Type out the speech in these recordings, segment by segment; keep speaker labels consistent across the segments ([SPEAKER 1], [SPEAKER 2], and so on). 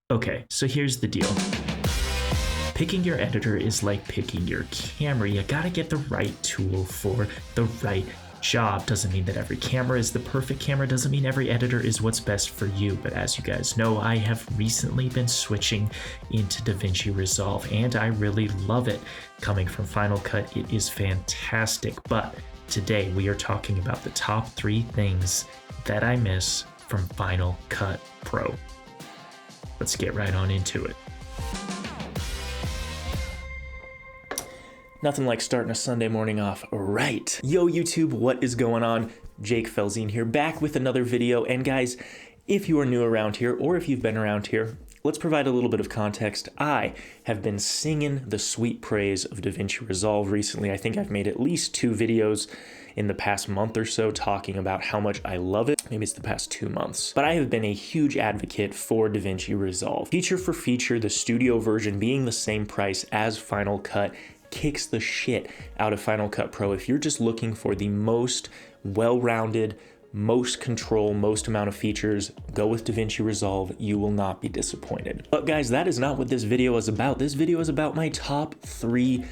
[SPEAKER 1] Okay, so here's the deal. Picking your editor is like picking your camera. You gotta get the right tool for the right job. Doesn't mean that every camera is the perfect camera, doesn't mean every editor is what's best for you. But as you guys know, I have recently been switching into Davinci Resolve and I really love it. Coming from Final Cut, it is fantastic. But today we are talking about the top 3 things that I miss from Final Cut Pro. Let's get right on into it. Nothing like starting a Sunday morning off right. Yo YouTube, what is going on? Jake Felzine here, back with another video. And guys, if you are new around here or if you've been around here, let's provide a little bit of context. I have been singing the sweet praise of Davinci Resolve recently. I think I've made at least 2 videos in the past month or so talking about how much I love it. Maybe it's the past 2 months. But I have been a huge advocate for Davinci Resolve. Feature for feature, the studio version being the same price as Final Cut kicks the shit out of Final Cut Pro. If you're just looking for the most well-rounded, most control, most amount of features, go with Davinci Resolve. You will not be disappointed. But guys, that is not what this video is about. This video is about my top 3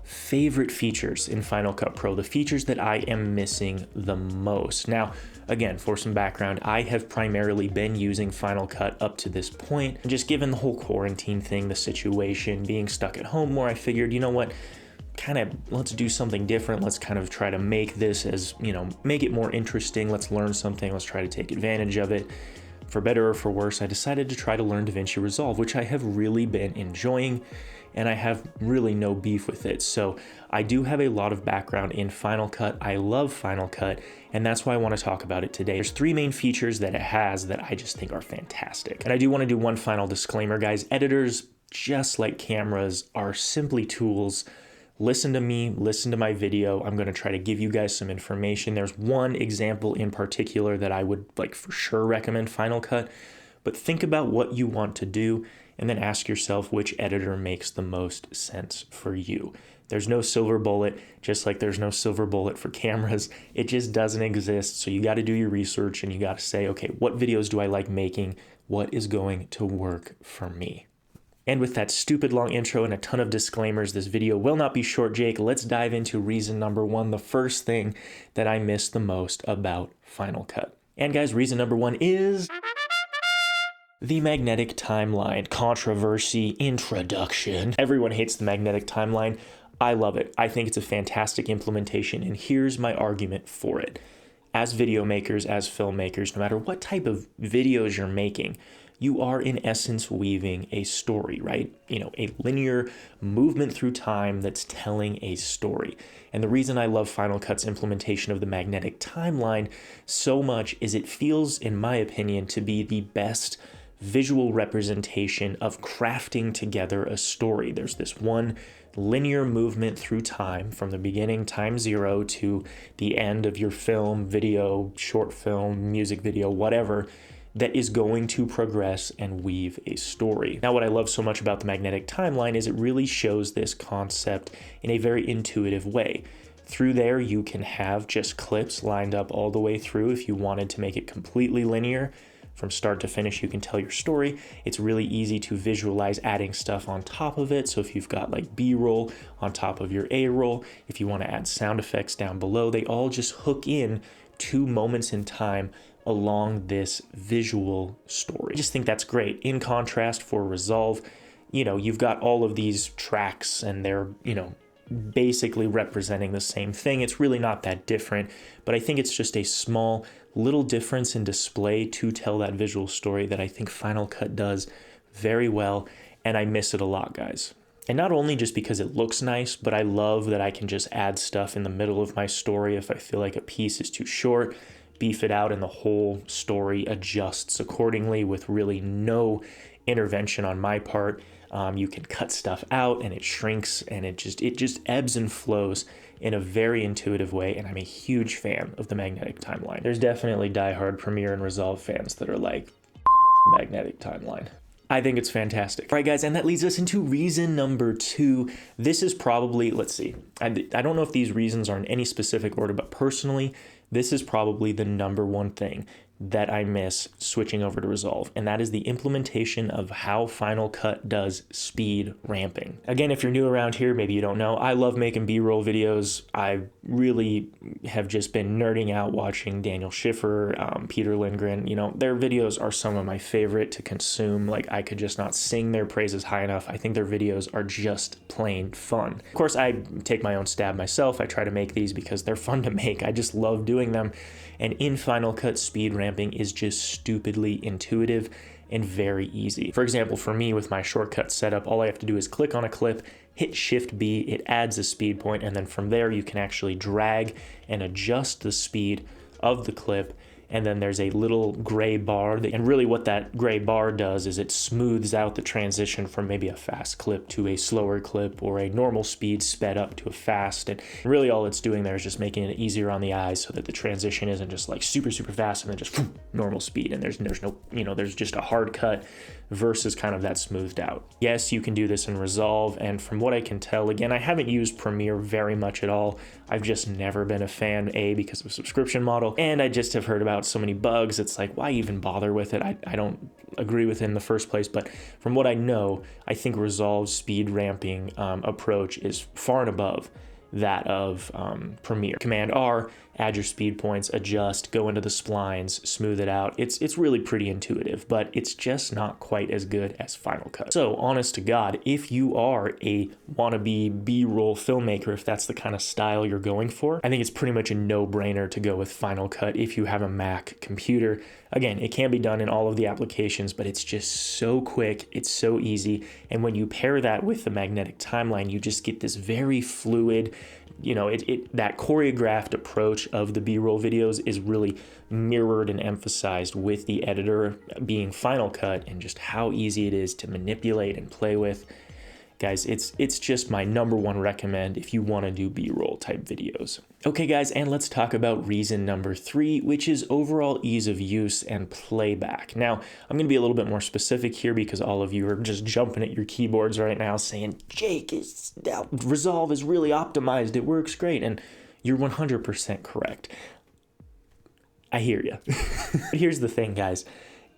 [SPEAKER 1] favorite features in Final Cut Pro, the features that I am missing the most. Now, again, for some background, I have primarily been using Final Cut up to this point. Just given the whole quarantine thing, the situation, being stuck at home more, I figured, you know what, let's do something different. Let's kind of try to make this as, make it more interesting. Let's learn something. Let's try to take advantage of it. For better or for worse, I decided to try to learn Davinci Resolve, which I have really been enjoying, and I have really no beef with it. So I do have a lot of background in Final Cut. I love Final Cut, and that's why I want to talk about it today. There's 3 main features that it has that I just think are fantastic. And I do want to do one final disclaimer, guys. Editors, just like cameras, are simply tools. Listen to me, listen to my video. I'm going to try to give you guys some information. There's one example in particular that I would for sure recommend Final Cut, but think about what you want to do and then ask yourself which editor makes the most sense for you. There's no silver bullet, just like there's no silver bullet for cameras. It just doesn't exist. So you got to do your research and you got to say, okay, what videos do I like making? What is going to work for me? And with that stupid long intro and a ton of disclaimers, this video will not be short, Jake. Let's dive into reason number 1, the first thing that I miss the most about Final Cut. And guys, reason number 1 is the magnetic timeline controversy introduction. Everyone hates the magnetic timeline. I love it. I think it's a fantastic implementation, and here's my argument for it. As video makers, as filmmakers, no matter what type of videos you're making, you are in essence weaving a story, right? A linear movement through time that's telling a story. And the reason I love Final Cut's implementation of the magnetic timeline so much is it feels, in my opinion, to be the best visual representation of crafting together a story. There's this one linear movement through time from the beginning, time 0, to the end of your film, video, short film, music video, whatever, that is going to progress and weave a story. Now, what I love so much about the magnetic timeline is it really shows this concept in a very intuitive way. Through there, you can have just clips lined up all the way through. If you wanted to make it completely linear, from start to finish, you can tell your story. It's really easy to visualize adding stuff on top of it. So if you've got B-roll on top of your A-roll, if you want to add sound effects down below, they all just hook in to moments in time along this visual story. I just think that's great. In contrast, for Resolve, you've got all of these tracks and they're, basically representing the same thing. It's really not that different, but I think it's just a small little difference in display to tell that visual story that I think Final Cut does very well, and I miss it a lot, guys. And not only just because it looks nice, but I love that I can just add stuff in the middle of my story if I feel like a piece is too short, beef it out, and the whole story adjusts accordingly with really no intervention on my part. You can cut stuff out and it shrinks and it just ebbs and flows in a very intuitive way, and I'm a huge fan of the magnetic timeline. There's definitely diehard Premiere and Resolve fans that are like, magnetic timeline. I think it's fantastic. All right, guys, and that leads us into reason number 2. This is probably, let's see, I don't know if these reasons are in any specific order, but personally, this is probably the number 1 thing that I miss switching over to Resolve, and that is the implementation of how Final Cut does speed ramping. Again, if you're new around here, maybe you don't know, I love making B-roll videos. I really have just been nerding out watching Daniel Schiffer, Peter Lindgren. You know, their videos are some of my favorite to consume. Like, I could just not sing their praises high enough. I think their videos are just plain fun. Of course, I take my own stab myself. I try to make these because they're fun to make. I just love doing them. And in Final Cut, speed ramping is just stupidly intuitive and very easy. For example, for me with my shortcut setup, all I have to do is click on a clip, hit Shift B, it adds a speed point, and then from there you can actually drag and adjust the speed of the clip. And then there's a little gray bar, and really what that gray bar does is it smooths out the transition from maybe a fast clip to a slower clip, or a normal speed sped up to a fast. And really all it's doing there is just making it easier on the eyes so that the transition isn't just like super fast and then just normal speed, and there's no, you know, there's just a hard cut versus kind of that smoothed out. Yes, you can do this in Resolve, and from what I can tell, again, I haven't used Premiere very much at all. I've just never been a fan, A, because of a subscription model, and I just have heard about so many bugs. It's like, why even bother with it? I don't agree with it in the first place, but from what I know, I think Resolve's speed ramping approach is far and above that of Premiere. Command R, add your speed points, adjust, go into the splines, smooth it out. It's really pretty intuitive, but it's just not quite as good as Final Cut. So honest to God, if you are a wannabe B-roll filmmaker, if that's the kind of style you're going for, I think it's pretty much a no-brainer to go with Final Cut if you have a Mac computer. Again, it can be done in all of the applications, but it's just so quick, it's so easy, and when you pair that with the magnetic timeline, you just get this very fluid, you know, that choreographed approach of the B-roll videos is really mirrored and emphasized with the editor being Final Cut, and just how easy it is to manipulate and play with. Guys, it's just my #1 recommend if you want to do B-roll type videos. Okay guys, and let's talk about reason number 3, which is overall ease of use and playback. Now, I'm going to be a little bit more specific here because all of you are just jumping at your keyboards right now saying, Jake, Resolve is really optimized, it works great, and you're 100% correct. I hear you. But here's the thing, guys.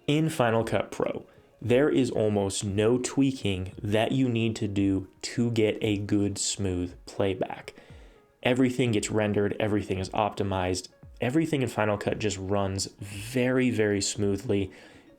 [SPEAKER 1] In Final Cut Pro, there is almost no tweaking that you need to do to get a good, smooth playback. Everything gets rendered, everything is optimized, everything in Final Cut just runs very smoothly,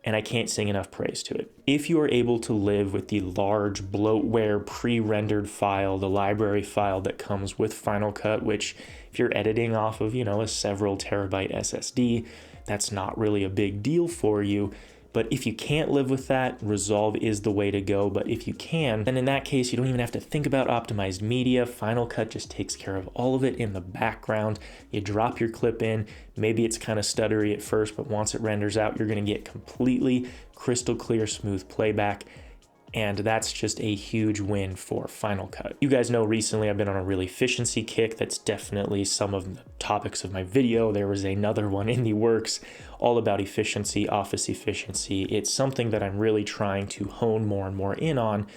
[SPEAKER 1] and I can't sing enough praise to it. If you are able to live with the large bloatware pre-rendered file, the library file that comes with Final Cut, which if you're editing off of, you know, a several terabyte SSD, that's not really a big deal for you. But if you can't live with that, Resolve is the way to go. But if you can, then in that case, you don't even have to think about optimized media. Final Cut just takes care of all of it in the background. You drop your clip in. Maybe it's kind of stuttery at first, but once it renders out, you're going to get completely crystal clear, smooth playback. And that's just a huge win for Final Cut. You guys know recently I've been on a real efficiency kick. That's definitely some of the topics of my video. There was another one in the works all about efficiency, office efficiency. It's something that I'm really trying to hone more and more in on.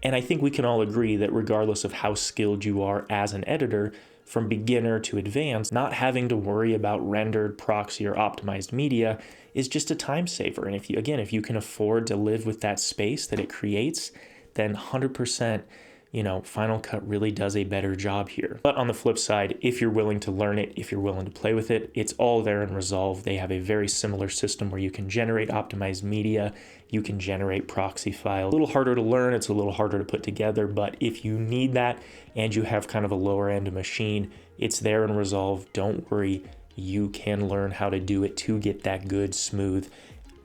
[SPEAKER 1] And I think we can all agree that regardless of how skilled you are as an editor, from beginner to advanced, not having to worry about rendered, proxy, or optimized media is just a time saver. And if you can afford to live with that space that it creates, then 100%, you know, Final Cut really does a better job here. But on the flip side, if you're willing to learn it, if you're willing to play with it, it's all there in Resolve. They have a very similar system where you can generate optimized media, you can generate proxy files. A little harder to learn, it's a little harder to put together, but if you need that and you have kind of a lower end machine, it's there in Resolve. Don't worry, you can learn how to do it to get that good, smooth,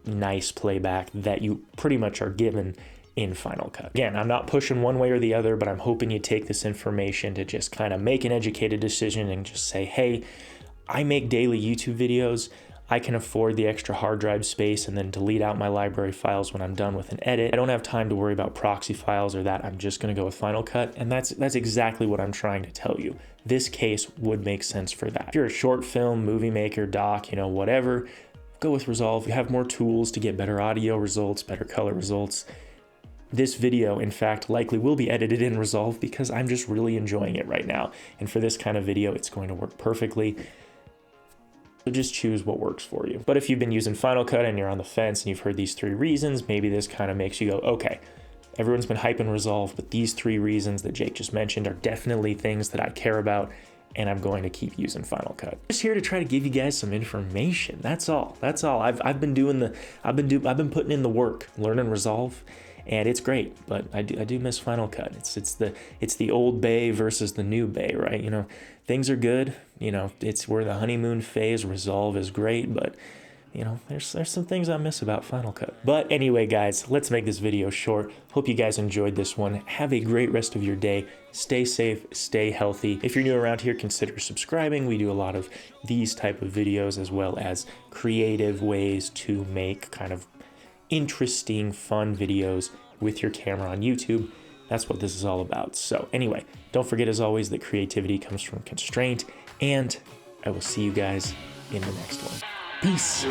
[SPEAKER 1] nice playback that you pretty much are given in Final Cut. Again, I'm not pushing one way or the other, but I'm hoping you take this information to just kind of make an educated decision and just say, hey, I make daily YouTube videos. I can afford the extra hard drive space and then delete out my library files when I'm done with an edit. I don't have time to worry about proxy files or that. I'm just going to go with Final Cut. And that's exactly what I'm trying to tell you. This case would make sense for that. If you're a short film, movie maker, doc, you know, whatever, go with Resolve. You have more tools to get better audio results, better color results. This video, in fact, likely will be edited in Resolve because I'm just really enjoying it right now. And for this kind of video, it's going to work perfectly. So just choose what works for you. But if you've been using Final Cut and you're on the fence and you've heard these 3 reasons, maybe this kind of makes you go, okay, everyone's been hyping Resolve, but these 3 reasons that Jake just mentioned are definitely things that I care about, and I'm going to keep using Final Cut. Just here to try to give you guys some information. That's all. That's all. I've been putting in the work, learning Resolve, and it's great. But I do miss Final Cut. It's the old Bay versus the new Bay, right? You know, things are good. You know, we're the honeymoon phase. Resolve is great, but you know, there's some things I miss about Final Cut. But anyway, guys, let's make this video short. Hope you guys enjoyed this one. Have a great rest of your day. Stay safe, stay healthy. If you're new around here, consider subscribing. We do a lot of these type of videos, as well as creative ways to make kind of interesting, fun videos with your camera on YouTube. That's what this is all about. So anyway, don't forget, as always, that creativity comes from constraint, and I will see you guys in the next one. Peace.